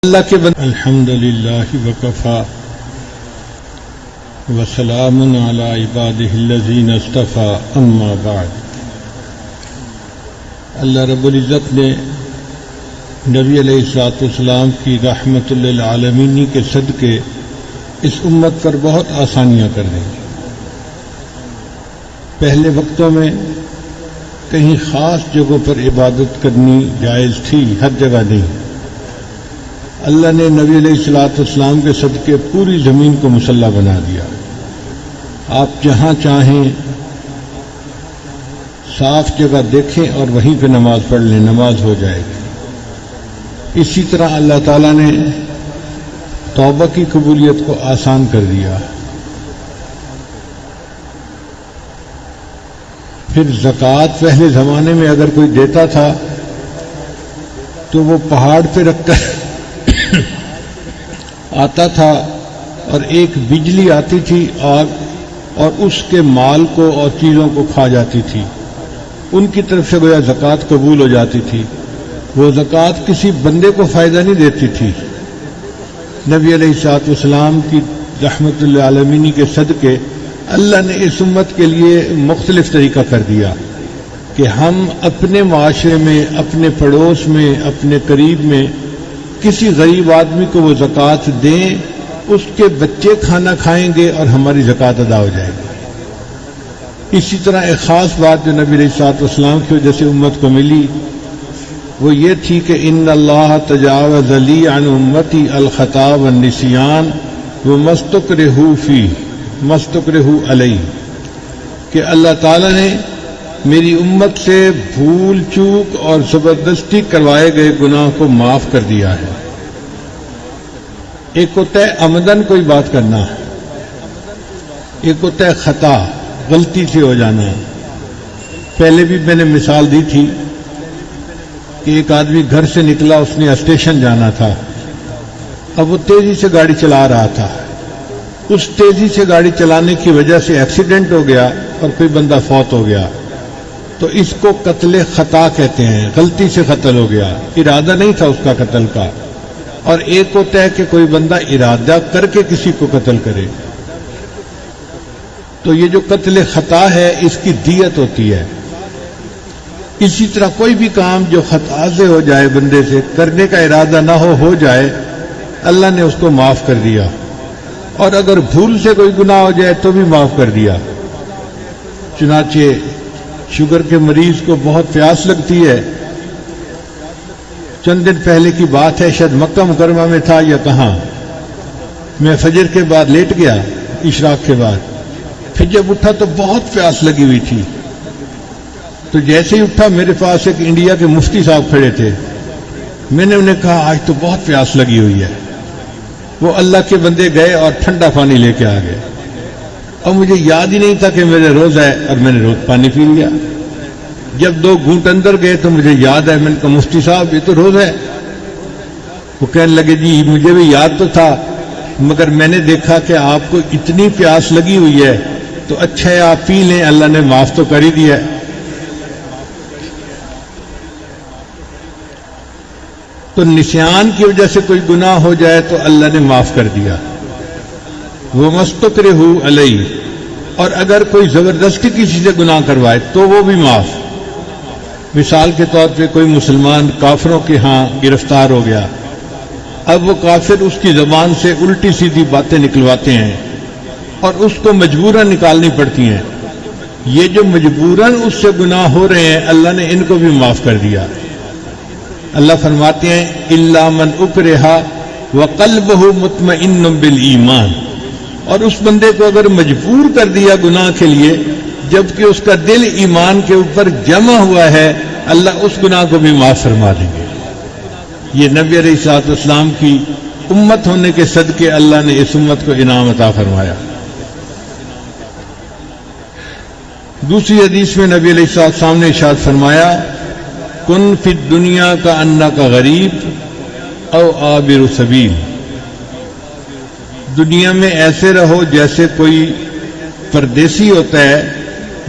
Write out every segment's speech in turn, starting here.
اللہ کے بندے الحمدللہ وکفا وسلام علی عبادہ الذین اصطفی اما بعد۔ اللہ رب العزت نے نبی علیہ الصلوۃ والسلام کی رحمت للعالمین کے صدقے اس امت پر بہت آسانیاں کر دیں۔ پہلے وقتوں میں کہیں خاص جگہوں پر عبادت کرنی جائز تھی، ہر جگہ نہیں۔ اللہ نے نبی علیہ الصلوۃ والسلام کے صدقے پوری زمین کو مسلح بنا دیا۔ آپ جہاں چاہیں صاف جگہ دیکھیں اور وہیں پہ نماز پڑھ لیں، نماز ہو جائے گی۔ اسی طرح اللہ تعالیٰ نے توبہ کی قبولیت کو آسان کر دیا۔ پھر زکوٰۃ پہلے زمانے میں اگر کوئی دیتا تھا تو وہ پہاڑ پہ رکھ کر آتا تھا اور ایک بجلی آتی تھی آگ، اور اس کے مال کو اور چیزوں کو کھا جاتی تھی۔ ان کی طرف سے گویا زکوٰۃ قبول ہو جاتی تھی۔ وہ زکوٰۃ کسی بندے کو فائدہ نہیں دیتی تھی۔ نبی علیہ الصلوۃ والسلام کی رحمت للعالمین کے صدقے اللہ نے اس امت کے لیے مختلف طریقہ کر دیا کہ ہم اپنے معاشرے میں، اپنے پڑوس میں، اپنے قریب میں کسی غریب آدمی کو وہ زکوٰۃ دیں، اس کے بچے کھانا کھائیں گے اور ہماری زکوٰۃ ادا ہو جائے گی۔ اسی طرح ایک خاص بات جو نبی علیہ الصلوۃ والسلام کی وجہ سے امت کو ملی وہ یہ تھی کہ ان اللہ تجاوز لی عن امتی الخطا والنسیان وما استکرہوا فیہ ما استکرہوا علیہ، کہ اللہ تعالیٰ نے میری امت سے بھول چوک اور زبردستی کروائے گئے گناہ کو معاف کر دیا ہے۔ ایک ہوتا ہے عمدن کوئی بات کرنا، ایک ہوتا ہے خطا، غلطی سے ہو جانا۔ پہلے بھی میں نے مثال دی تھی کہ ایک آدمی گھر سے نکلا، اس نے اسٹیشن جانا تھا، اب وہ تیزی سے گاڑی چلا رہا تھا، اس تیزی سے گاڑی چلانے کی وجہ سے ایکسیڈنٹ ہو گیا اور کوئی بندہ فوت ہو گیا، تو اس کو قتل خطا کہتے ہیں، غلطی سے قتل ہو گیا، ارادہ نہیں تھا اس کا قتل کا۔ اور ایک ہوتا ہے کہ کوئی بندہ ارادہ کر کے کسی کو قتل کرے، تو یہ جو قتل خطا ہے اس کی دیت ہوتی ہے۔ اسی طرح کوئی بھی کام جو خطا سے ہو جائے، بندے سے کرنے کا ارادہ نہ ہو جائے، اللہ نے اس کو معاف کر دیا، اور اگر بھول سے کوئی گناہ ہو جائے تو بھی معاف کر دیا۔ چنانچہ شوگر کے مریض کو بہت پیاس لگتی ہے، چند دن پہلے کی بات ہے، شاید مکہ مکرمہ میں تھا یا کہاں، میں فجر کے بعد لیٹ گیا، اشراق کے بعد، پھر جب اٹھا تو بہت پیاس لگی ہوئی تھی، تو جیسے ہی اٹھا میرے پاس ایک انڈیا کے مفتی صاحب کھڑے تھے، میں نے انہیں کہا آج تو بہت پیاس لگی ہوئی ہے۔ وہ اللہ کے بندے گئے اور ٹھنڈا پانی لے کے آ گئے، اور مجھے یاد ہی نہیں تھا کہ میرے روزہ ہے، اور میں نے روز پانی پی لیا۔ جب 2 گھونٹ اندر گئے تو مجھے یاد ہے، میں نے کہا مفتی صاحب یہ تو روز ہے۔ وہ کہنے لگے جی مجھے بھی یاد تو تھا، مگر میں نے دیکھا کہ آپ کو اتنی پیاس لگی ہوئی ہے تو اچھا ہے آپ پی لیں، اللہ نے معاف تو کر ہی دیا ہے۔ تو نسیان کی وجہ سے کوئی گناہ ہو جائے تو اللہ نے معاف کر دیا، وہ مستکرہوا علیہ، اور اگر کوئی زبردستی کسی سے گناہ کروائے تو وہ بھی معاف۔ مثال کے طور پہ کوئی مسلمان کافروں کے ہاں گرفتار ہو گیا، اب وہ کافر اس کی زبان سے الٹی سیدھی باتیں نکلواتے ہیں اور اس کو مجبوراً نکالنی پڑتی ہیں، یہ جو مجبوراً اس سے گناہ ہو رہے ہیں اللہ نے ان کو بھی معاف کر دیا۔ اللہ فرماتے ہیں الا من اکرہ وقلبہ مطمئن بالایمان، اور اس بندے کو اگر مجبور کر دیا گناہ کے لیے جبکہ اس کا دل ایمان کے اوپر جمع ہوا ہے، اللہ اس گناہ کو بھی معاف فرما دیں گے۔ یہ نبی علیہ الصلوۃ والسلام کی امت ہونے کے صدقے اللہ نے اس امت کو انعام عطا فرمایا۔ دوسری حدیث میں نبی علیہ الصلوۃ والسلام نے ارشاد فرمایا کن فی الدنیا کا انک غریب او عابر سبیل، دنیا میں ایسے رہو جیسے کوئی پردیسی ہوتا ہے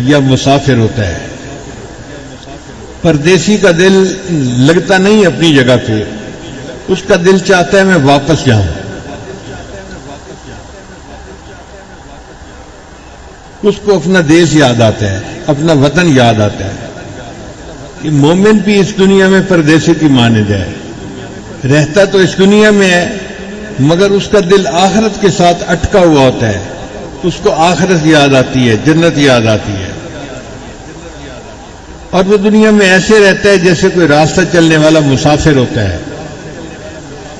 یا مسافر ہوتا ہے۔ پردیسی کا دل لگتا نہیں اپنی جگہ پہ، اس کا دل چاہتا ہے میں واپس جاؤں، اس کو اپنا دیش یاد آتا ہے، اپنا وطن یاد آتا ہے. کہ مومن بھی اس دنیا میں پردیسی کی مانند ہے، رہتا تو اس دنیا میں ہے مگر اس کا دل آخرت کے ساتھ اٹکا ہوا ہوتا ہے. اس کو آخرت یاد آتی ہے، جنت یاد آتی ہے، اور وہ دنیا میں ایسے رہتا ہے جیسے کوئی راستہ چلنے والا مسافر ہوتا ہے.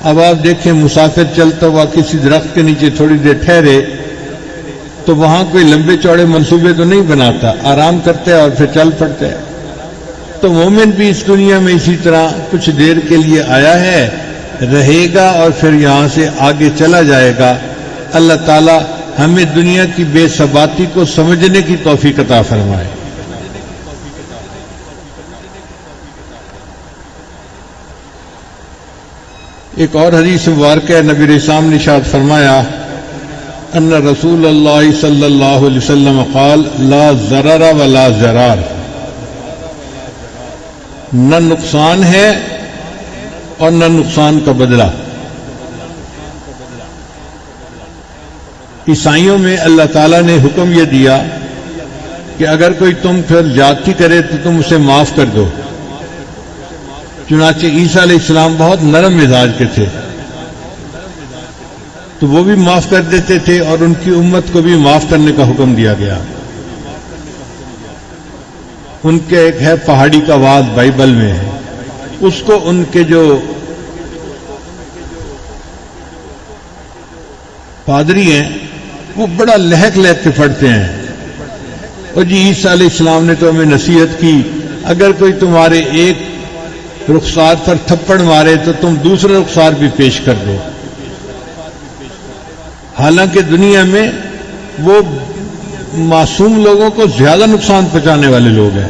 اب آپ دیکھیں مسافر چلتا ہوا کسی درخت کے نیچے تھوڑی دیر ٹھہرے تو وہاں کوئی لمبے چوڑے منصوبے تو نہیں بناتا، آرام کرتا ہے اور پھر چل پڑتا ہے. تو مومن بھی اس دنیا میں اسی طرح کچھ دیر کے لیے آیا ہے، رہے گا اور پھر یہاں سے آگے چلا جائے گا. اللہ تعالی ہمیں دنیا کی بے ثباتی کو سمجھنے کی توفیق عطا فرمائے. ایک اور حدیث مبارکہ نبی علیہ السلام نے ارشاد فرمایا ان رسول اللہ صلی اللہ علیہ وسلم قال لا ضرر ولا ضرار، نہ نقصان ہے اور نہ نقصان کا بدلہ. عیسائیوں میں اللہ تعالیٰ نے حکم یہ دیا کہ اگر کوئی تم پھر زیادتی کرے تو تم اسے معاف کر دو. چنانچہ عیسیٰ علیہ السلام بہت نرم مزاج کے تھے تو وہ بھی معاف کر دیتے تھے اور ان کی امت کو بھی معاف کرنے کا حکم دیا گیا. ان کے ایک ہے پہاڑی کا وعد بائبل میں ہے، اس کو ان کے جو پادری ہیں وہ بڑا لہک لہک کے پڑھتے ہیں. اور جی عیسیٰ علیہ السلام نے تو ہمیں نصیحت کی اگر کوئی تمہارے ایک رخسار پر تھپڑ مارے تو تم دوسرا رخسار بھی پیش کر دو. حالانکہ دنیا میں وہ معصوم لوگوں کو زیادہ نقصان پہنچانے والے لوگ ہیں،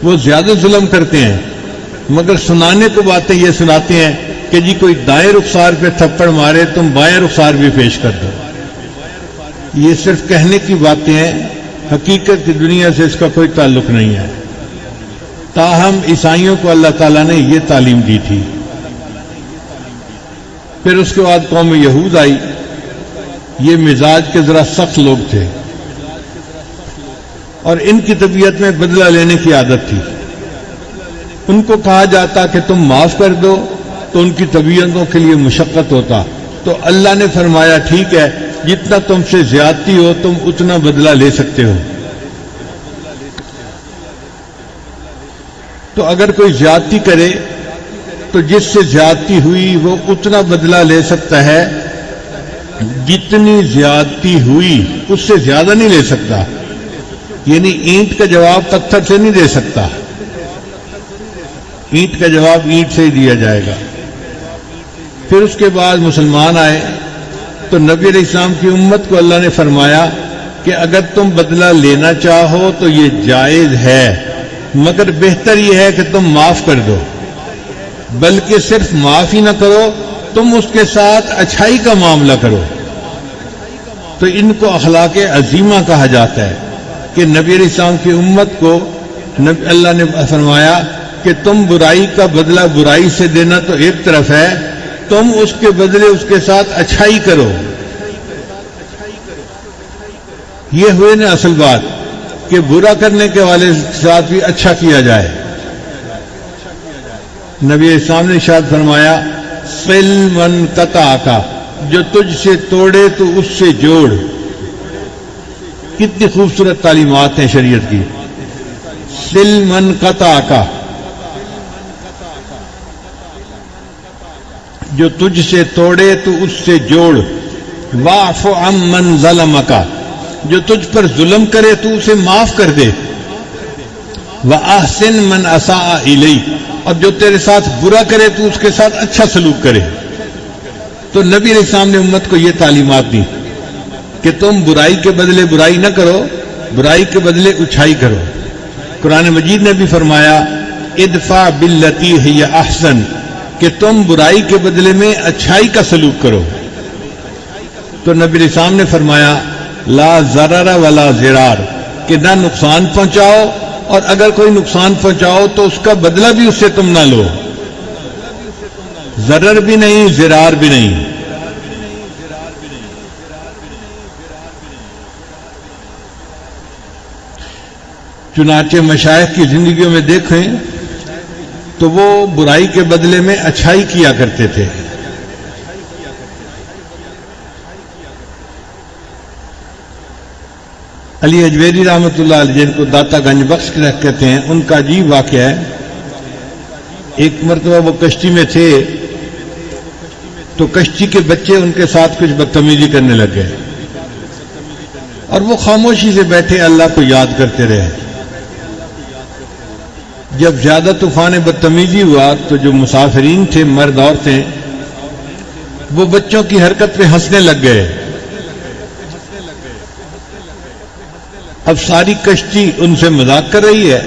وہ زیادہ ظلم کرتے ہیں، مگر سنانے کو باتیں یہ سناتے ہیں کہ جی کوئی دائیں رخسار پہ تھپڑ مارے تم بائیں رخسار بھی پیش کر دو. یہ صرف کہنے کی باتیں ہیں، حقیقت کی دنیا سے اس کا کوئی تعلق نہیں ہے. تاہم عیسائیوں کو اللہ تعالیٰ نے یہ تعلیم دی تھی. پھر اس کے بعد قوم یہود آئی. یہ مزاج کے ذرا سخت لوگ تھے اور ان کی طبیعت میں بدلہ لینے کی عادت تھی. ان کو کہا جاتا کہ تم معاف کر دو تو ان کی طبیعتوں کے لیے مشقت ہوتا. تو اللہ نے فرمایا ٹھیک ہے جتنا تم سے زیادتی ہو تم اتنا بدلہ لے سکتے ہو. تو اگر کوئی زیادتی کرے تو جس سے زیادتی ہوئی وہ اتنا بدلہ لے سکتا ہے جتنی زیادتی ہوئی، اس سے زیادہ نہیں لے سکتا. یعنی اینٹ کا جواب پتھر سے نہیں دے سکتا، اینٹ کا جواب اینٹ سے ہی دیا جائے گا. پھر اس کے بعد مسلمان آئے تو نبی علیہ السلام کی امت کو اللہ نے فرمایا کہ اگر تم بدلہ لینا چاہو تو یہ جائز ہے، مگر بہتر یہ ہے کہ تم معاف کر دو. بلکہ صرف معاف ہی نہ کرو، تم اس کے ساتھ اچھائی کا معاملہ کرو. تو ان کو اخلاق عظیمہ کہا جاتا ہے کہ نبی علیہ السلام کی امت کو اللہ نے فرمایا کہ تم برائی کا بدلہ برائی سے دینا تو ایک طرف ہے، تم اس کے بدلے اس کے ساتھ اچھائی کرو. یہ ہوئے نا اصل بات کہ برا کرنے کے والے ساتھ بھی اچھا کیا جائے. نبی اسلام نے ارشاد فرمایا صل من قطعک، جو تجھ سے توڑے تو اس سے جوڑ. کتنی خوبصورت تعلیمات ہیں شریعت کی. صل من قطعک، جو تجھ سے توڑے تو اس سے جوڑ. واعف عمن ظلمک، جو تجھ پر ظلم کرے تو اسے معاف کر دے. وَأَحْسِن مَنْ أَسَاءَ إِلَيْكَ، اور جو تیرے ساتھ برا کرے تو اس کے ساتھ اچھا سلوک کرے. تو نبی علیہ السلام نے امت کو یہ تعلیمات دی کہ تم برائی کے بدلے برائی نہ کرو، برائی کے بدلے اچھائی کرو. قرآن مجید نے بھی فرمایا ادفع باللتی ہی احسن، کہ تم برائی کے بدلے میں اچھائی کا سلوک کرو. تو نبی علیہ السلام نے فرمایا لا ضرر ولا ضرار، کہ نہ نقصان پہنچاؤ اور اگر کوئی نقصان پہنچاؤ تو اس کا بدلہ بھی اس سے تم نہ لو. ضرر بھی نہیں، ضرار بھی نہیں۔ چنانچہ مشائخ کی زندگیوں میں دیکھیں تو وہ برائی کے بدلے میں اچھائی کیا کرتے تھے۔ علی اجویری رحمۃ اللہ علیہ، جن کو داتا گنج بخش کہتے ہیں، ان کا عجیب واقعہ ہے۔ ایک مرتبہ وہ کشتی میں تھے تو کشتی کے بچے ان کے ساتھ کچھ بدتمیزی کرنے لگ گئے اور وہ خاموشی سے بیٹھے اللہ کو یاد کرتے رہے۔ جب زیادہ طوفان بدتمیزی ہوا تو جو مسافرین تھے، مرد عورتیں، وہ بچوں کی حرکت پہ ہنسنے لگ گئے۔ اب ساری کشتی ان سے مذاق کر رہی ہے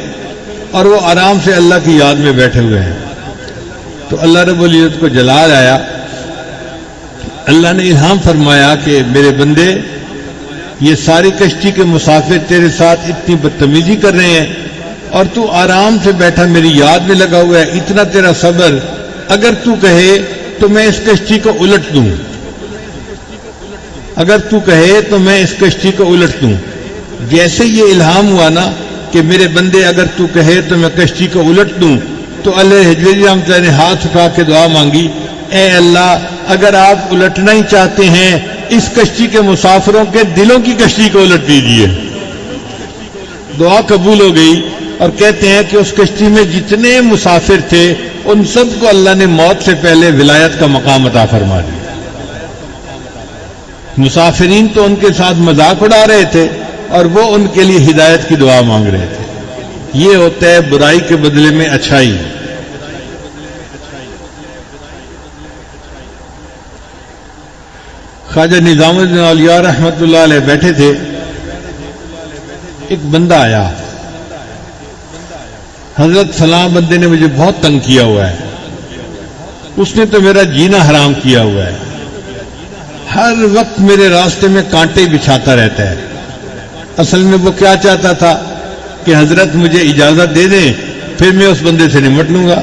اور وہ آرام سے اللہ کی یاد میں بیٹھے ہوئے ہیں۔ تو اللہ رب العزت کو جلال آیا، اللہ نے الہام فرمایا کہ میرے بندے، یہ ساری کشتی کے مسافر تیرے ساتھ اتنی بدتمیزی کر رہے ہیں اور تو آرام سے بیٹھا میری یاد میں لگا ہوا ہے، اتنا تیرا صبر، اگر تو کہے تو میں اس کشتی کو الٹ دوں، اگر تو کہے تو میں اس کشتی کو الٹ دوں۔ جیسے یہ الہام ہوا نا کہ میرے بندے اگر تو کہے تو میں کشتی کو الٹ دوں، تو اللہ حجویری رحمۃ اللہ نے ہاتھ اٹھا کے دعا مانگی، اے اللہ اگر آپ الٹنا ہی چاہتے ہیں اس کشتی کے مسافروں کے دلوں کی کشتی کو الٹ دیجیے۔ دعا قبول ہو گئی، اور کہتے ہیں کہ اس کشتی میں جتنے مسافر تھے ان سب کو اللہ نے موت سے پہلے ولایت کا مقام عطا فرما دیا۔ مسافرین تو ان کے ساتھ مذاق اڑا رہے تھے اور وہ ان کے لیے ہدایت کی دعا مانگ رہے تھے۔ یہ ہوتا ہے برائی کے بدلے میں اچھائی۔ خواجہ نظام الدین اولیاء رحمۃ اللہ علیہ بیٹھے تھے، ایک بندہ آیا، حضرت فلاں بندے نے مجھے بہت تنگ کیا ہوا ہے، اس نے تو میرا جینا حرام کیا ہوا ہے، ہر وقت میرے راستے میں کانٹے بچھاتا رہتا ہے۔ اصل میں وہ کیا چاہتا تھا کہ حضرت مجھے اجازت دے دیں پھر میں اس بندے سے نمٹ لوں گا۔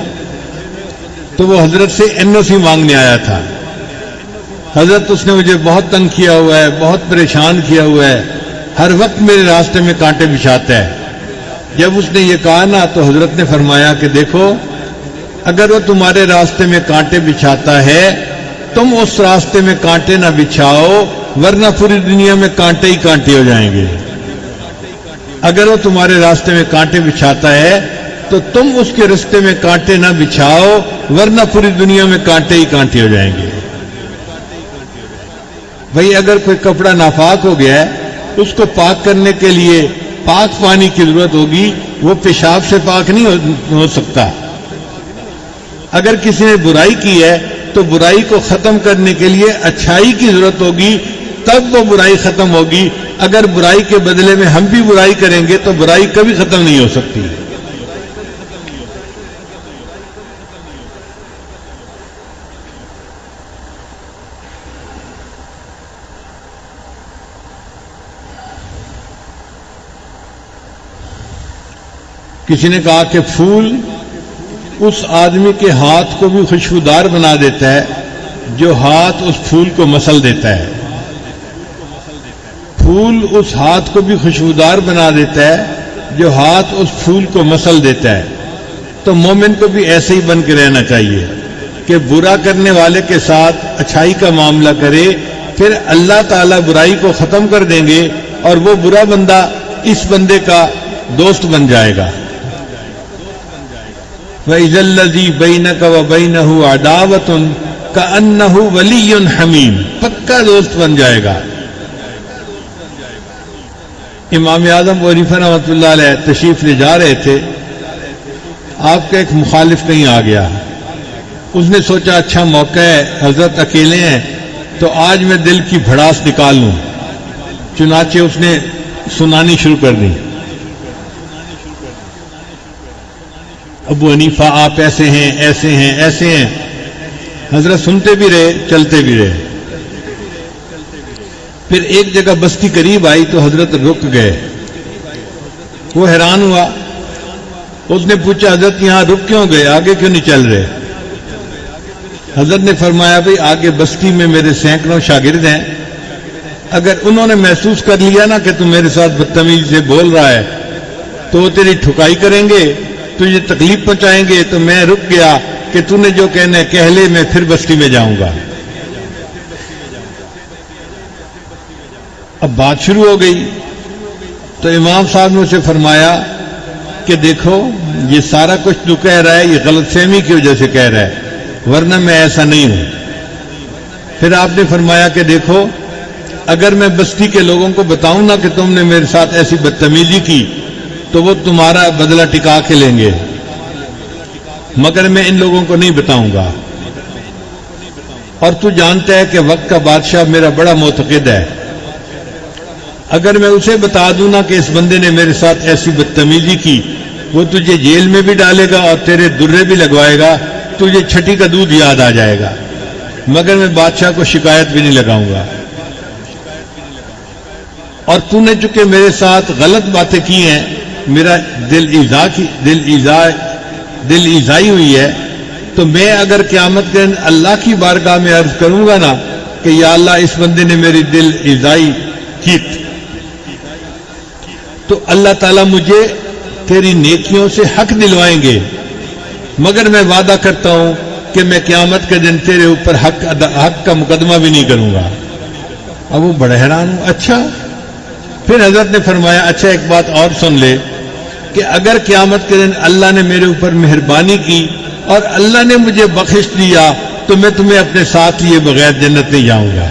تو وہ حضرت سے NOC مانگنے آیا تھا، حضرت اس نے مجھے بہت تنگ کیا ہوا ہے، بہت پریشان کیا ہوا ہے، ہر وقت میرے راستے میں کانٹے بچھاتا ہے۔ جب اس نے یہ کہا نا تو حضرت نے فرمایا کہ دیکھو، اگر وہ تمہارے راستے میں کانٹے بچھاتا ہے تم اس راستے میں کانٹے نہ بچھاؤ، ورنہ پوری دنیا میں کانٹے ہی کانٹے ہو جائیں گے۔ اگر وہ تمہارے راستے میں کانٹے بچھاتا ہے تو تم اس کے راستے میں کانٹے نہ بچھاؤ، ورنہ پوری دنیا میں کانٹے ہی کانٹے ہو جائیں گے۔ بھئی اگر کوئی کپڑا ناپاک ہو گیا ہے، اس کو پاک کرنے کے لیے پاک پانی کی ضرورت ہوگی، وہ پیشاب سے پاک نہیں ہو سکتا۔ اگر کسی نے برائی کی ہے تو برائی کو ختم کرنے کے لیے اچھائی کی ضرورت ہوگی، تب وہ برائی ختم ہوگی۔ اگر برائی کے بدلے میں ہم بھی برائی کریں گے تو برائی کبھی ختم نہیں ہو سکتی۔ کسی نے کہا کہ پھول اس آدمی کے ہاتھ کو بھی خوشبودار بنا دیتا ہے جو ہاتھ اس پھول کو مسل دیتا ہے۔ پھول اس ہاتھ کو بھی خوشبودار بنا دیتا ہے جو ہاتھ اس پھول کو مسل دیتا ہے۔ تو مومن کو بھی ایسے ہی بن کے رہنا چاہیے کہ برا کرنے والے کے ساتھ اچھائی کا معاملہ کرے، پھر اللہ تعالیٰ برائی کو ختم کر دیں گے اور وہ برا بندہ اس بندے کا دوست بن جائے گا۔ وَإِذَا الَّذِي بَيْنَكَ وَبَيْنَهُ عَدَاوَةٌ كَأَنَّهُ وَلِيٌّ حَمِيمٌ، پکا دوست بن جائے گا۔ امام اعظم ابو حنیفہ رحمۃ اللہ علیہ تشریف لے جا رہے تھے، آپ کا ایک مخالف کہیں آ گیا، اس نے سوچا اچھا موقع ہے، حضرت اکیلے ہیں تو آج میں دل کی بھڑاس نکال لوں، چنانچہ اس نے سنانی شروع کر دی۔ ابو حنیفہ آپ ایسے ہیں، ایسے ہیں، ایسے ہیں۔ حضرت سنتے بھی رہے، چلتے بھی رہے۔ پھر ایک جگہ بستی قریب آئی تو حضرت رک گئے، وہ حیران ہوا، اس نے پوچھا حضرت یہاں رک کیوں گئے، آگے کیوں نہیں چل رہے؟ حضرت نے فرمایا بھئی آگے بستی میں میرے سینکڑوں شاگرد ہیں، اگر انہوں نے محسوس کر لیا نا کہ تم میرے ساتھ بدتمیزی سے بول رہا ہے تو وہ تیری ٹھکائی کریں گے، تجھے تکلیف پہنچائیں گے، تو میں رک گیا کہ تو نے جو کہنا ہے کہہ لے، میں پھر بستی میں جاؤں گا۔ اب بات شروع ہو گئی تو امام صاحب نے اسے فرمایا کہ دیکھو یہ سارا کچھ تو کہہ رہا ہے یہ غلط فہمی کی وجہ سے کہہ رہا ہے، ورنہ میں ایسا نہیں ہوں۔ پھر آپ نے فرمایا کہ دیکھو اگر میں بستی کے لوگوں کو بتاؤں نا کہ تم نے میرے ساتھ ایسی بدتمیزی کی تو وہ تمہارا بدلہ ٹکا کے لیں گے، مگر میں ان لوگوں کو نہیں بتاؤں گا۔ اور تو جانتا ہے کہ وقت کا بادشاہ میرا بڑا معتقد ہے، اگر میں اسے بتا دوں نا کہ اس بندے نے میرے ساتھ ایسی بدتمیزی کی، وہ تجھے جیل میں بھی ڈالے گا اور تیرے درے بھی لگوائے گا، تجھے چھٹی کا دودھ یاد آ جائے گا، مگر میں بادشاہ کو شکایت بھی نہیں لگاؤں گا۔ اور تو نے چونکہ میرے ساتھ غلط باتیں کی ہیں، میرا دل ایذائی ہوئی ہے، تو میں اگر قیامت کے دن اللہ کی بارگاہ میں عرض کروں گا نا کہ یا اللہ اس بندے نے میری دل ایذائی کی، تو اللہ تعالیٰ مجھے تیری نیکیوں سے حق دلوائیں گے، مگر میں وعدہ کرتا ہوں کہ میں قیامت کے دن تیرے اوپر حق کا مقدمہ بھی نہیں کروں گا۔ اب وہ بڑے حیران ہوں۔ اچھا، پھر حضرت نے فرمایا اچھا ایک بات اور سن لے کہ اگر قیامت کے دن اللہ نے میرے اوپر مہربانی کی اور اللہ نے مجھے بخش دیا تو میں تمہیں اپنے ساتھ لیے بغیر جنت نہیں جاؤں گا۔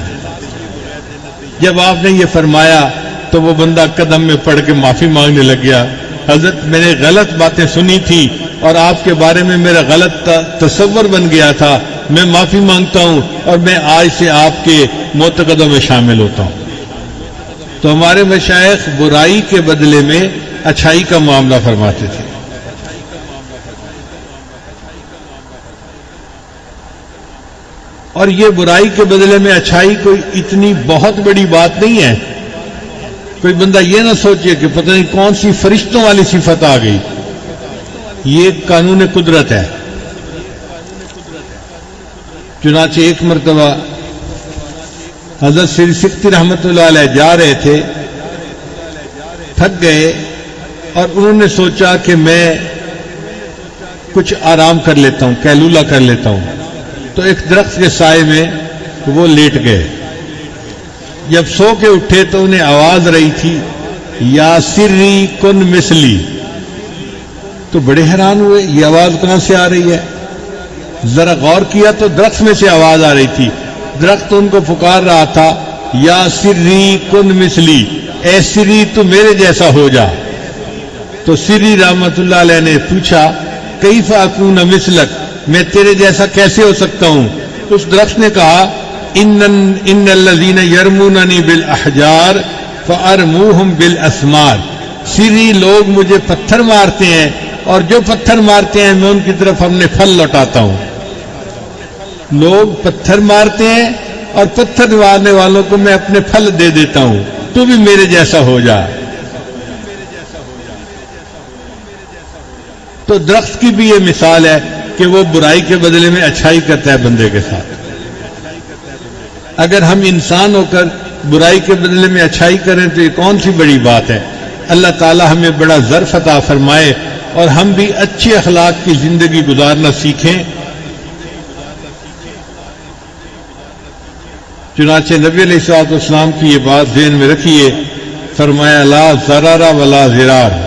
جب آپ نے یہ فرمایا تو وہ بندہ قدم میں پڑ کے معافی مانگنے لگ گیا، حضرت میں نے غلط باتیں سنی تھی اور آپ کے بارے میں میرا غلط تصور بن گیا تھا، میں معافی مانگتا ہوں اور میں آج سے آپ کے معتقدوں میں شامل ہوتا ہوں۔ تو ہمارے مشائخ برائی کے بدلے میں اچھائی کا معاملہ فرماتے تھے۔ اور یہ برائی کے بدلے میں اچھائی کوئی اتنی بہت بڑی بات نہیں ہے، کوئی بندہ یہ نہ سوچے کہ پتہ نہیں کون سی فرشتوں والی صفت آ گئی، یہ قانون قدرت ہے۔ چنانچہ ایک مرتبہ حضرت سری سکتی رحمت اللہ علیہ جا رہے تھے، تھک گئے اور انہوں نے سوچا کہ میں کچھ آرام کر لیتا ہوں، قیلولہ کر لیتا ہوں، تو ایک درخت کے سائے میں وہ لیٹ گئے۔ جب سو کے اٹھے تو انہیں آواز رہی تھی یا سری کن مثلی، تو بڑے حیران ہوئے یہ آواز کہاں سے آ رہی ہے۔ ذرا غور کیا تو درخت میں سے آواز آ رہی تھی، درخت ان کو پکار رہا تھا یا سری کن مثلی، اے سری تو میرے جیسا ہو جا۔ تو سری رحمت اللہ علیہ نے پوچھا کیف اکون مثلک، میں تیرے جیسا کیسے ہو سکتا ہوں؟ اس درخت نے کہا ان الذین یرموننی بالاحجار فارموہم بالاسمار، سری لوگ مجھے پتھر مارتے ہیں اور جو پتھر مارتے ہیں میں ان کی طرف اپنے پھل لوٹاتا ہوں۔ لوگ پتھر مارتے ہیں اور پتھر مارنے والوں کو میں اپنے پھل دے دیتا ہوں، تو بھی میرے جیسا ہو جا۔ تو درخت کی بھی یہ مثال ہے کہ وہ برائی کے بدلے میں اچھائی کرتا ہے بندے کے ساتھ۔ اگر ہم انسان ہو کر برائی کے بدلے میں اچھائی کریں تو یہ کون سی بڑی بات ہے۔ اللہ تعالی ہمیں بڑا ظرف عطا فرمائے اور ہم بھی اچھے اخلاق کی زندگی گزارنا سیکھیں۔ چنانچہ نبی علیہ الصلوۃ والسلام کی یہ بات ذہن میں رکھیے، فرمایا لا ضرر ولا ضرار،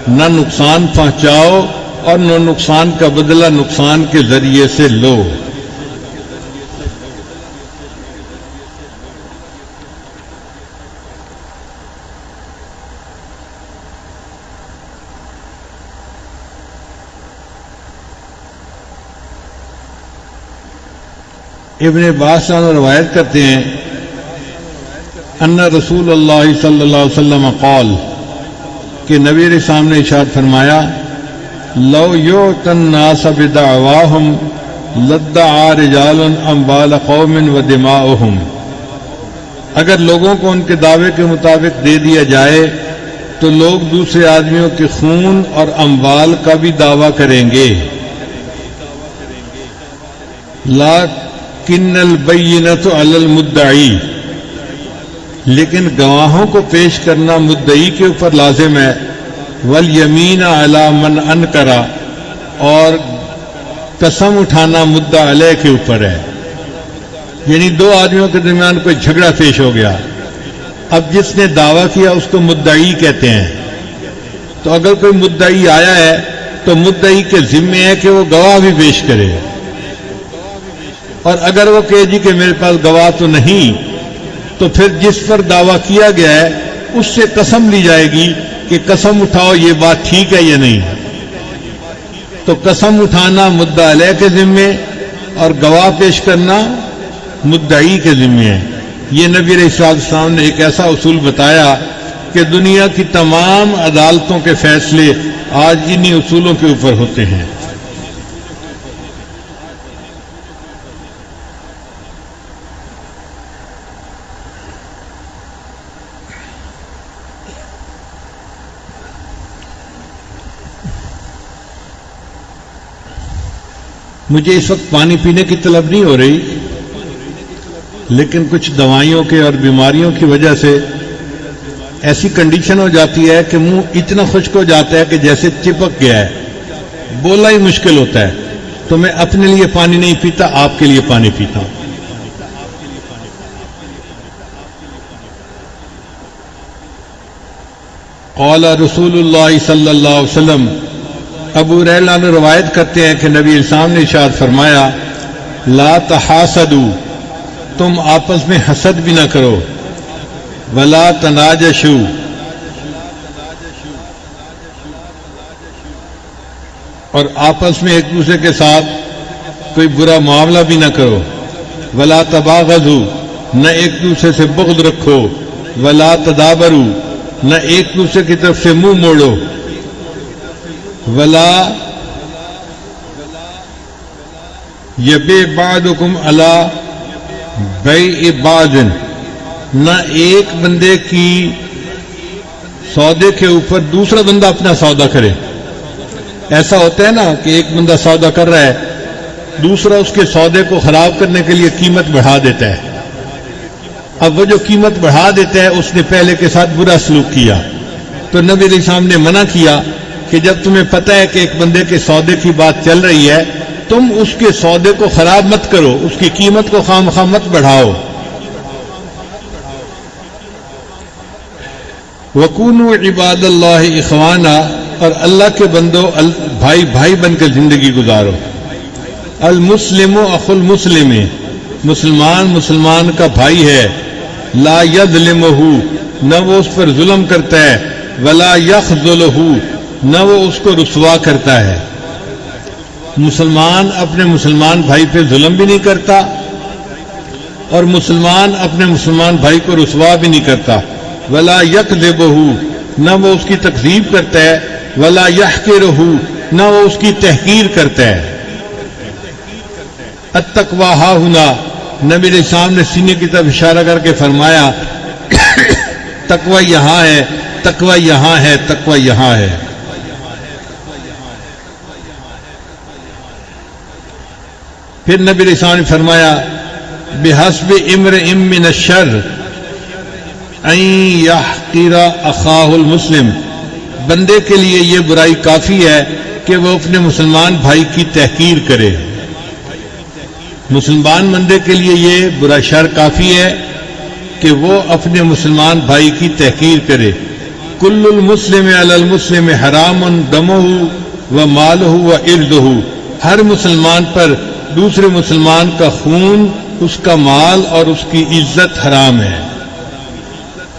نہ نقصان پہنچاؤ اور نہ نقصان کا بدلہ نقصان کے ذریعے سے لو۔ ابن عباس روایت کرتے ہیں ان رسول اللہ صلی اللہ علیہ وسلم قال کہ نبی علیہ السلام نے ارشاد فرمایا لو یؤتی الناس بدعواہم لادعا رجال اموال قوم ودماءہم، اگر لوگوں کو ان کے دعوے کے مطابق دے دیا جائے تو لوگ دوسرے آدمیوں کے خون اور اموال کا بھی دعویٰ کریں گے۔ لکن البینۃ علی المدعی، لیکن گواہوں کو پیش کرنا مدعی کے اوپر لازم ہے، والیمین علی من انکر، اور قسم اٹھانا مدعا علیہ کے اوپر ہے۔ یعنی دو آدمیوں کے درمیان کوئی جھگڑا پیش ہو گیا، اب جس نے دعویٰ کیا اس کو مدعی کہتے ہیں، تو اگر کوئی مدعی آیا ہے تو مدعی کے ذمے ہے کہ وہ گواہ بھی پیش کرے، اور اگر وہ کہے جی کہ میرے پاس گواہ تو نہیں، تو پھر جس پر دعویٰ کیا گیا ہے اس سے قسم لی جائے گی کہ قسم اٹھاؤ یہ بات ٹھیک ہے یا نہیں۔ تو قسم اٹھانا مدعا علیہ کے ذمے اور گواہ پیش کرنا مدعی کے ذمے ہے۔ یہ نبی علیہ السلام نے ایک ایسا اصول بتایا کہ دنیا کی تمام عدالتوں کے فیصلے آج انہی اصولوں کے اوپر ہوتے ہیں۔ مجھے اس وقت پانی پینے کی طلب نہیں ہو رہی، لیکن کچھ دوائیوں کے اور بیماریوں کی وجہ سے ایسی کنڈیشن ہو جاتی ہے کہ منہ اتنا خشک ہو جاتا ہے کہ جیسے چپک گیا ہے، بولنا ہی مشکل ہوتا ہے۔ تو میں اپنے لیے پانی نہیں پیتا، آپ کے لیے پانی پیتا ہوں۔ قال رسول اللہ صلی اللہ علیہ وسلم، ابو ہریرہ نے روایت کرتے ہیں کہ نبی السلام نے ارشاد فرمایا، لا تحاسدوا، تم آپس میں حسد بھی نہ کرو، ولا تناجشوا، اور آپس میں ایک دوسرے کے ساتھ کوئی برا معاملہ بھی نہ کرو، ولا تباغضوا، نہ ایک دوسرے سے بغض رکھو، ولا تدابروا، نہ ایک دوسرے کی طرف سے منہ موڑو، ولا یبیع بعضکم علی بیع بعض، نہ ایک بندے کی سودے کے اوپر دوسرا بندہ اپنا سودا کرے۔ ایسا ہوتا ہے نا کہ ایک بندہ سودا کر رہا ہے، دوسرا اس کے سودے کو خراب کرنے کے لیے قیمت بڑھا دیتا ہے۔ اب وہ جو قیمت بڑھا دیتا ہے اس نے پہلے کے ساتھ برا سلوک کیا، تو نبی علیہ السلام نے منع کیا کہ جب تمہیں پتہ ہے کہ ایک بندے کے سودے کی بات چل رہی ہے، تم اس کے سودے کو خراب مت کرو، اس کی قیمت کو خواہ مخواہ مت بڑھاؤ۔ وَكُونُوا عِبَادَ اللَّهِ إِخْوَانًا، اور اللہ کے بندو بھائی بھائی بن کر زندگی گزارو۔ المسلم اخو المسلم، مسلمان مسلمان کا بھائی ہے، لا يظلمه، نہ وہ اس پر ظلم کرتا ہے، ولا يخذله، نہ وہ اس کو رسوا کرتا ہے۔ مسلمان اپنے مسلمان بھائی پہ ظلم بھی نہیں کرتا، اور مسلمان اپنے مسلمان بھائی کو رسوا بھی نہیں کرتا۔ ولا یکذبہ، نہ وہ اس کی تکذیب کرتا ہے، ولا یحقرہ، نہ وہ اس کی تحقیر کرتا ہے۔ التقویٰ ہا ہنا، نبی علیہ السلام نے سینے کی طرف اشارہ کر کے فرمایا، تقویٰ یہاں ہے، تقویٰ یہاں ہے، تقویٰ یہاں ہے۔ پھر نبی علیہ السلام نے فرمایا، بحسب امرئ من الشر ان یحقر اخاہ المسلم، بندے کے لیے یہ برائی کافی ہے کہ وہ اپنے مسلمان بھائی کی تحقیر کرے۔ مسلمان بندے کے لیے یہ برا شر کافی ہے کہ وہ اپنے مسلمان بھائی کی تحقیر کرے۔ کل المسلم علی المسلم حرام دمہ و مالہ و عرضہ، ہر مسلمان پر دوسرے مسلمان کا خون، اس کا مال اور اس کی عزت حرام ہے۔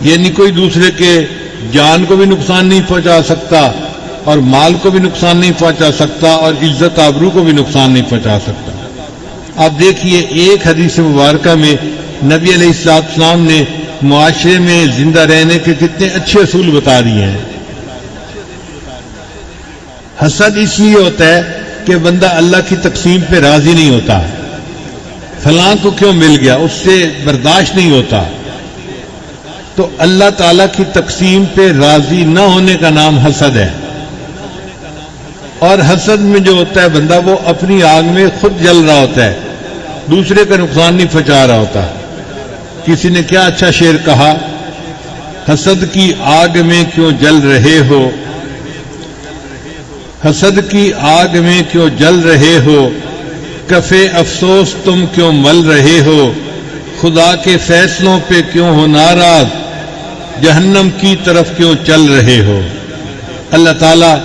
یعنی کوئی دوسرے کے جان کو بھی نقصان نہیں پہنچا سکتا، اور مال کو بھی نقصان نہیں پہنچا سکتا، اور عزت آبرو کو بھی نقصان نہیں پہنچا سکتا۔ آپ دیکھیے ایک حدیث مبارکہ میں نبی علیہ السلام نے معاشرے میں زندہ رہنے کے کتنے اچھے اصول بتا دیے ہیں۔ حسد اس لیے ہوتا ہے کہ بندہ اللہ کی تقسیم پہ راضی نہیں ہوتا، فلاں کو کیوں مل گیا، اس سے برداشت نہیں ہوتا۔ تو اللہ تعالیٰ کی تقسیم پہ راضی نہ ہونے کا نام حسد ہے۔ اور حسد میں جو ہوتا ہے بندہ وہ اپنی آگ میں خود جل رہا ہوتا ہے، دوسرے کا نقصان نہیں پہنچا رہا ہوتا. کسی نے کیا اچھا شعر کہا، حسد کی آگ میں کیوں جل رہے ہو، حسد کی آگ میں کیوں جل رہے ہو، کفے افسوس تم کیوں مل رہے ہو، خدا کے فیصلوں پہ کیوں ہو ناراض، جہنم کی طرف کیوں چل رہے ہو. اللہ تعالیٰ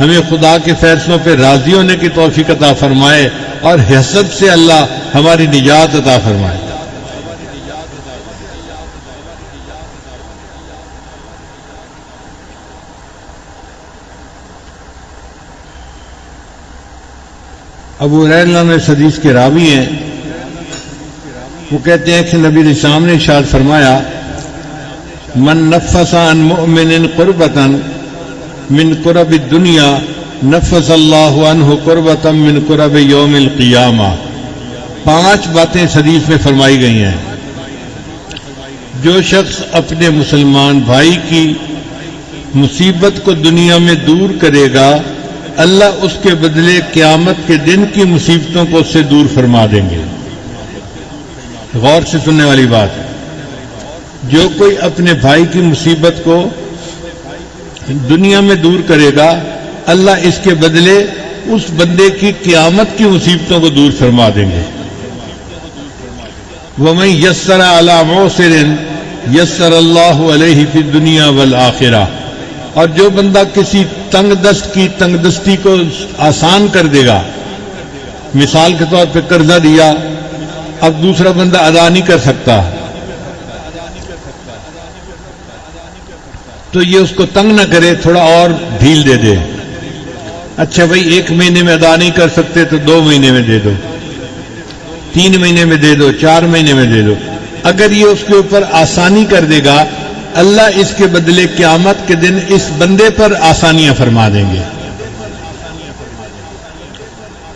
ہمیں خدا کے فیصلوں پہ راضی ہونے کی توفیق عطا فرمائے اور حسد سے اللہ ہماری نجات عطا فرمائے. ابو ہریرہ میں اس حدیث کے راوی ہیں، وہ کہتے ہیں کہ نبی اسلام نے ارشاد فرمایا، من نفس عن مؤمن قربتا من قرب الدنیا نفس اللہ عنہ قربتا من قرب یوم القیامہ. 5 باتیں اس حدیث میں فرمائی گئی ہیں. جو شخص اپنے مسلمان بھائی کی مصیبت کو دنیا میں دور کرے گا، اللہ اس کے بدلے قیامت کے دن کی مصیبتوں کو اس سے دور فرما دیں گے. غور سے سننے والی بات ہے. جو کوئی اپنے بھائی کی مصیبت کو دنیا میں دور کرے گا، اللہ اس کے بدلے اس بندے کی قیامت کی مصیبتوں کو دور فرما دیں گے. وَمَن يَسَّرَ عَلَى مُعْسِرٍ يَسَّرَ اللَّهُ عَلَيْهِ فِي الدُّنْيَا وَالْآخِرَةِ. اور جو بندہ کسی تنگ دست کی تنگ دستی کو آسان کر دے گا، مثال کے طور پہ قرضہ دیا، اب دوسرا بندہ ادا نہیں کر سکتا، تو یہ اس کو تنگ نہ کرے، تھوڑا اور ڈھیل دے دے. اچھا بھائی 1 مہینے میں ادا نہیں کر سکتے تو 2 مہینے میں دے دو، 3 مہینے میں دے دو، 4 مہینے میں دے دو. اگر یہ اس کے اوپر آسانی کر دے گا، اللہ اس کے بدلے قیامت کے دن اس بندے پر آسانیاں فرما دیں گے.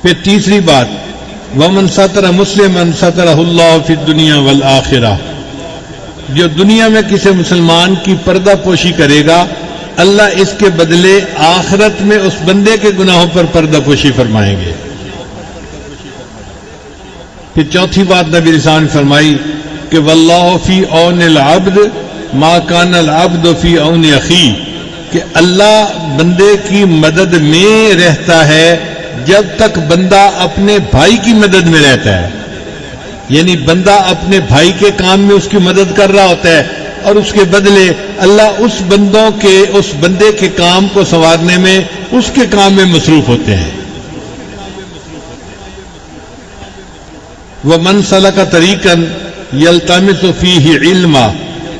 پھر تیسری بات، وَمَن سَتَرَ مُسْلِمًا سَتَرَهُ اللَّهُ فِي الدُّنْيَا وَالْآخِرَةِ. جو دنیا میں کسی مسلمان کی پردہ پوشی کرے گا، اللہ اس کے بدلے آخرت میں اس بندے کے گناہوں پر پردہ پوشی فرمائیں گے. پھر چوتھی بات نبی رسول نے فرمائی کہ وَاللَّهُ فِي عَوْنِ الْعَبْدِ مَا كَانَ الْعَبْدُ فِي عَوْنِ أَخِيهِ. کہ اللہ بندے کی مدد میں رہتا ہے جب تک بندہ اپنے بھائی کی مدد میں رہتا ہے. یعنی بندہ اپنے بھائی کے کام میں اس کی مدد کر رہا ہوتا ہے، اور اس کے بدلے اللہ اس بندے کے کام کو سنوارنے میں، اس کے کام میں مصروف ہوتے ہیں. وَمَن سَلَكَ طَرِيقًا يَلْتَمِسُ فِيهِ عِلْمًا.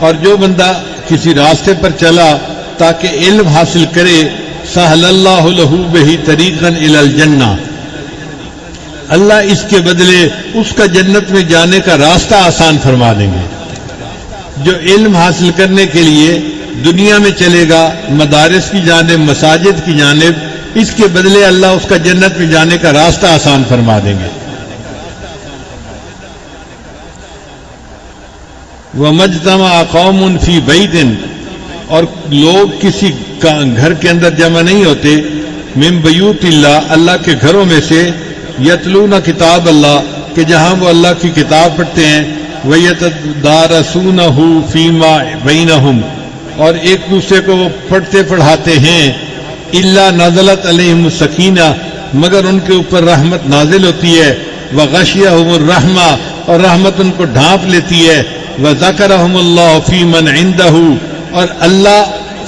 اور جو بندہ کسی راستے پر چلا تاکہ علم حاصل کرے، سہل اللہ لہ بہ طریقا الی الجنہ. اللہ اس کے بدلے اس کا جنت میں جانے کا راستہ آسان فرما دیں گے. جو علم حاصل کرنے کے لیے دنیا میں چلے گا مدارس کی جانب، مساجد کی جانب، اس کے بدلے اللہ اس کا جنت میں جانے کا راستہ آسان فرما دیں گے. وَمَجْتَمَعَ قَوْمٌ فِي بَيْتٍ. اور لوگ کسی گھر کے اندر جمع نہیں ہوتے، من بیوت اللہ، اللہ کے گھروں میں سے، یتلون کتاب اللہ، کہ جہاں وہ اللہ کی کتاب پڑھتے ہیں، وَيَتَدَارَسُونَهُ فِيمَا بَيْنَهُمْ. اور ایک دوسرے کو وہ پڑھتے پڑھاتے ہیں. إِلَّا نَزَلَتْ عَلَيْهِمُ السَّكِينَةُ. مگر ان کے اوپر رحمت نازل ہوتی ہے. وَغَشِيَهُمُ الرَّحْمَةُ. اور رحمت ان کو ڈھانپ لیتی ہے. وَذَكَرَهُمُ اللَّهُ فِي مَنْ عِنْدَهُ. اور اللہ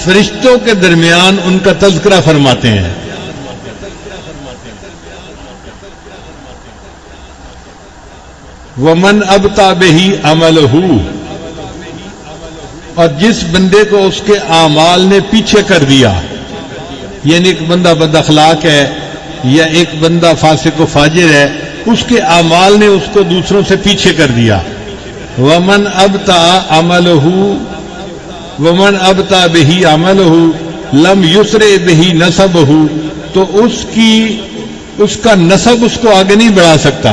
فرشتوں کے درمیان ان کا تذکرہ فرماتے ہیں. وَمَنْ أَبْطَأَ بِهِ عَمَلُهُ. اور جس بندے کو اس کے اعمال نے پیچھے کر دیا، یعنی ایک بندہ بد اخلاق ہے یا ایک بندہ فاسق و فاجر ہے، اس کے اعمال نے اس کو دوسروں سے پیچھے کر دیا. وَمَنْ أَبْطَأَ عَمَلُهُ وَمَنْ أَبْطَأَ بِهِ عَمَلُهُ لَمْ يُسْرِعْ بِهِ نَسَبُهُ. تو اس کا نسب اس کو آگے نہیں بڑھا سکتا.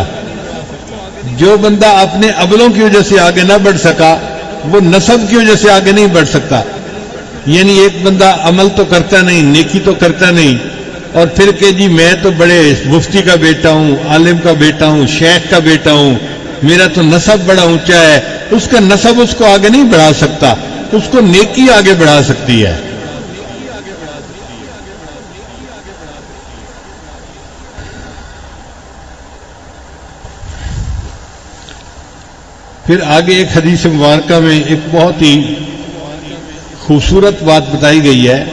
جو بندہ اپنے عملوں کی وجہ سے آگے نہ بڑھ سکا، وہ نسب کی وجہ سے آگے نہیں بڑھ سکتا. یعنی ایک بندہ عمل تو کرتا نہیں، نیکی تو کرتا نہیں، اور پھر کہ جی میں تو بڑے مفتی کا بیٹا ہوں، عالم کا بیٹا ہوں، شیخ کا بیٹا ہوں، میرا تو نسب بڑا اونچا ہے، اس کا نسب اس کو آگے نہیں بڑھا سکتا، اس کو نیکی آگے بڑھا سکتی ہے۔ پھر آگے ایک حدیث مبارکہ میں ایک بہت ہی خوبصورت بات بتائی گئی ہے،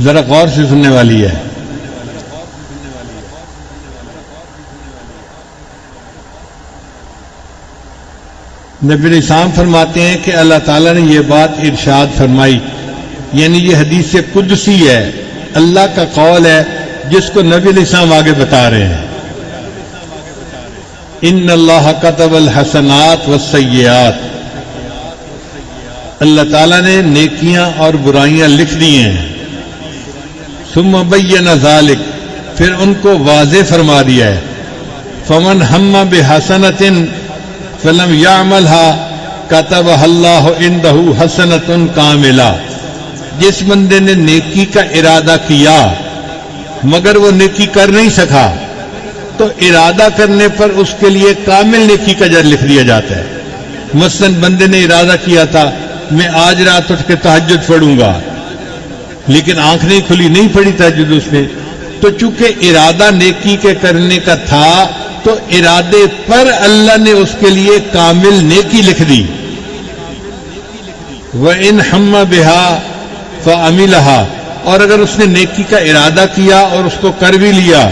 ذرا غور سے سننے والی ہے۔ نبی علیہ السلام فرماتے ہیں کہ اللہ تعالیٰ نے یہ بات ارشاد فرمائی، یعنی یہ حدیث قدسی ہے، اللہ کا قول ہے جس کو نبی علیہ السلام آگے بتا رہے ہیں۔ ان اللہ کتب الحسنات والسیئات، اللہ تعالیٰ نے نیکیاں اور برائیاں لکھ دی ہیں۔ ثم بین ذالک، پھر ان کو واضح فرما دیا ہے۔ فمن ہم بحسنۃ فلم یعملها کتبها اللہ عنده حسنۃ کاملہ، جس بندے نے نیکی کا ارادہ کیا مگر وہ نیکی کر نہیں سکا تو ارادہ کرنے پر اس کے لیے کامل نیکی کا اجر لکھ دیا جاتا ہے۔ مثلاً بندے نے ارادہ کیا تھا میں آج رات اٹھ کے تہجد پڑھوں گا، لیکن آنکھ نہیں کھلی، نہیں پڑھی تہجد اس نے، تو چونکہ ارادہ نیکی کے کرنے کا تھا تو ارادے پر اللہ نے اس کے لیے کامل نیکی لکھ دی۔ وَإِنْ حَمَّ بِهَا فَعَمِلَهَا، اور اگر اس نے نیکی کا ارادہ کیا اور اس کو کر بھی لیا،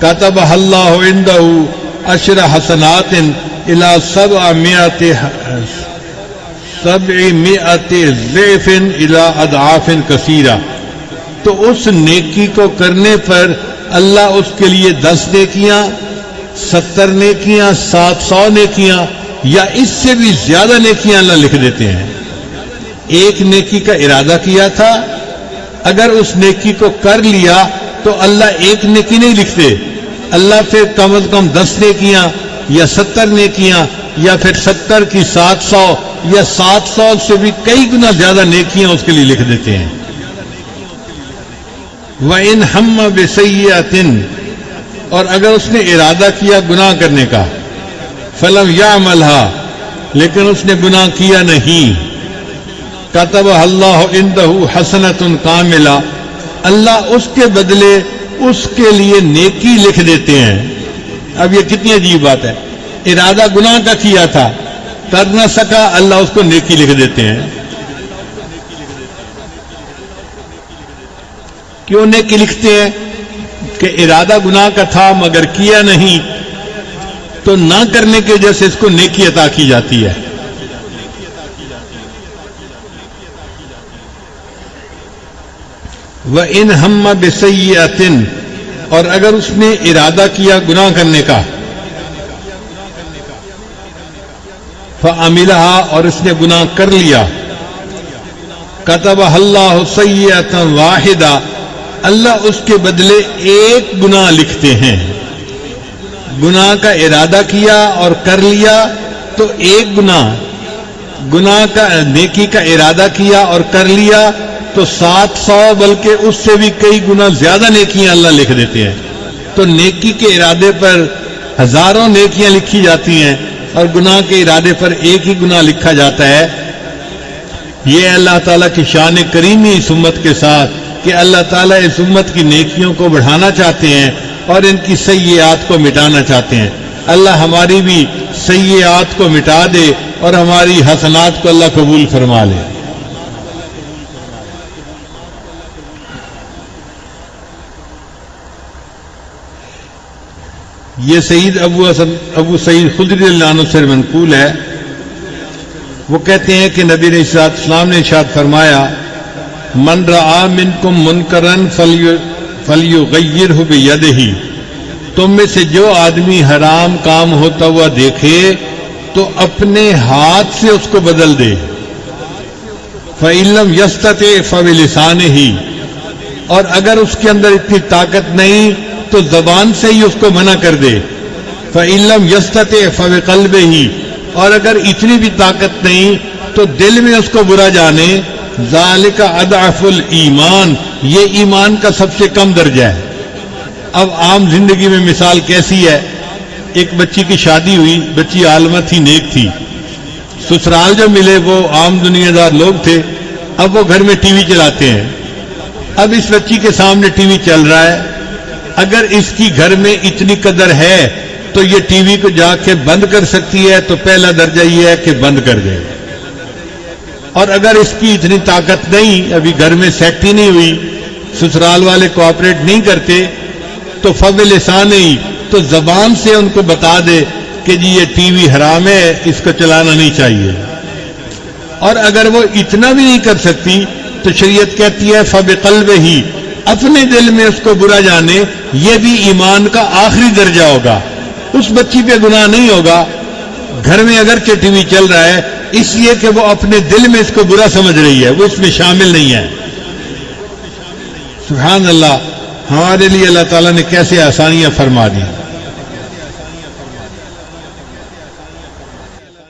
كَتَبَهَا اللَّهُ عِنْدَهُ عَشْرَ حَسَنَاتٍ إِلَى 700 ضعف إِلَى أَضْعَافٍ كَثِيرَةٍ، تو اس نیکی کو کرنے پر اللہ اس کے لیے 10 نیکیاں، 70 نیکیاں، 700 نیکیاں یا اس سے بھی زیادہ نیکیاں اللہ لکھ دیتے ہیں۔ ایک نیکی کا ارادہ کیا تھا، اگر اس نیکی کو کر لیا تو اللہ ایک نیکی نہیں لکھتے، اللہ پھر کم از کم 10 نیکیاں یا 70 نیکیاں یا پھر 70 کی 700 یا 700 سے بھی کئی گنا زیادہ نیکیاں اس کے لیے لکھ دیتے ہیں۔ وَإِنْ هَمَّ بِسَيِّئَةٍ، اور اگر اس نے ارادہ کیا گناہ کرنے کا، فَلَمْ يَعْمَلْهَا، لیکن اس نے گناہ کیا نہیں، كَتَبَهَا اللَّهُ عِنْدَهُ حَسَنَةٌ كَامِلَةٌ، اللہ اس کے بدلے اس کے لیے نیکی لکھ دیتے ہیں۔ اب یہ کتنی عجیب بات ہے، ارادہ گناہ کا کیا تھا، کر نہ سکا، اللہ اس کو نیکی لکھ دیتے ہیں۔ کیوں نیکی لکھتے ہیں؟ کہ ارادہ گناہ کا تھا مگر کیا نہیں، تو نہ کرنے کی وجہ سے اس کو نیکی عطا کی جاتی ہے۔ وَإِنْ هَمَّ بِسَيِّئَةٍ، اور اگر اس نے ارادہ کیا گناہ کرنے کا، فَعَمِلَهَا، اور اس نے گناہ کر لیا، كَتَبَهَا اللَّهُ سَيِّئَةً وَاحِدَةً، اللہ اس کے بدلے ایک گناہ لکھتے ہیں۔ گناہ کا ارادہ کیا اور کر لیا تو ایک گناہ کا نیکی کا ارادہ کیا اور کر لیا تو 700 بلکہ اس سے بھی کئی گنا زیادہ نیکیاں اللہ لکھ دیتے ہیں۔ تو نیکی کے ارادے پر ہزاروں نیکیاں لکھی جاتی ہیں اور گناہ کے ارادے پر ایک ہی گناہ لکھا جاتا ہے۔ یہ اللہ تعالیٰ کی شان کریمی اس امت کے ساتھ کہ اللہ تعالیٰ اس امت کی نیکیوں کو بڑھانا چاہتے ہیں اور ان کی سیئات کو مٹانا چاہتے ہیں۔ اللہ ہماری بھی سیئات کو مٹا دے اور ہماری حسنات کو اللہ قبول فرما لے۔ یہ سید ابو سعید خدری رضی اللہ عنہ سے منقول ہے، وہ کہتے ہیں کہ نبی علیہ الصلوۃ والسلام نے ارشاد فرمایا، من رعا منکم منکرن فلیغیرہ بیدہ، تم میں سے جو آدمی حرام کام ہوتا ہوا دیکھے تو اپنے ہاتھ سے اس کو بدل دے۔ فإن لم یستطع فبلسانہ، اور اگر اس کے اندر اتنی طاقت نہیں تو زبان سے ہی اس کو منع کر دے۔ فإن لم یستطع فبقلبہ، اور اگر اتنی بھی طاقت نہیں تو دل میں اس کو برا جانے۔ ذالک اضعف الایمان، یہ ایمان کا سب سے کم درجہ ہے۔ اب عام زندگی میں مثال کیسی ہے ایک بچی کی شادی ہوئی، بچی عالمہ تھی، نیک تھی، سسرال جو ملے وہ عام دنیا دار لوگ تھے، اب وہ گھر میں ٹی وی چلاتے ہیں۔ اب اس بچی کے سامنے ٹی وی چل رہا ہے، اگر اس کی گھر میں اتنی قدر ہے تو یہ ٹی وی کو جا کے بند کر سکتی ہے، تو پہلا درجہ یہ ہے کہ بند کر دے، اور اگر اس کی اتنی طاقت نہیں، ابھی گھر میں سیٹ ہی نہیں ہوئی، سسرال والے کوآپریٹ نہیں کرتے، تو فبلسان ہی، تو زبان سے ان کو بتا دے کہ جی یہ ٹی وی حرام ہے، اس کو چلانا نہیں چاہیے۔ اور اگر وہ اتنا بھی نہیں کر سکتی تو شریعت کہتی ہے فبقلبہ ہی، اپنے دل میں اس کو برا جانے، یہ بھی ایمان کا آخری درجہ ہوگا۔ اس بچی پہ گناہ نہیں ہوگا، گھر میں اگرچہ ٹی وی چل رہا ہے، اس لیے کہ وہ اپنے دل میں اس کو برا سمجھ رہی ہے، وہ اس میں شامل نہیں ہے۔ سبحان اللہ، ہمارے لیے اللہ تعالیٰ نے کیسے آسانیاں فرما دی۔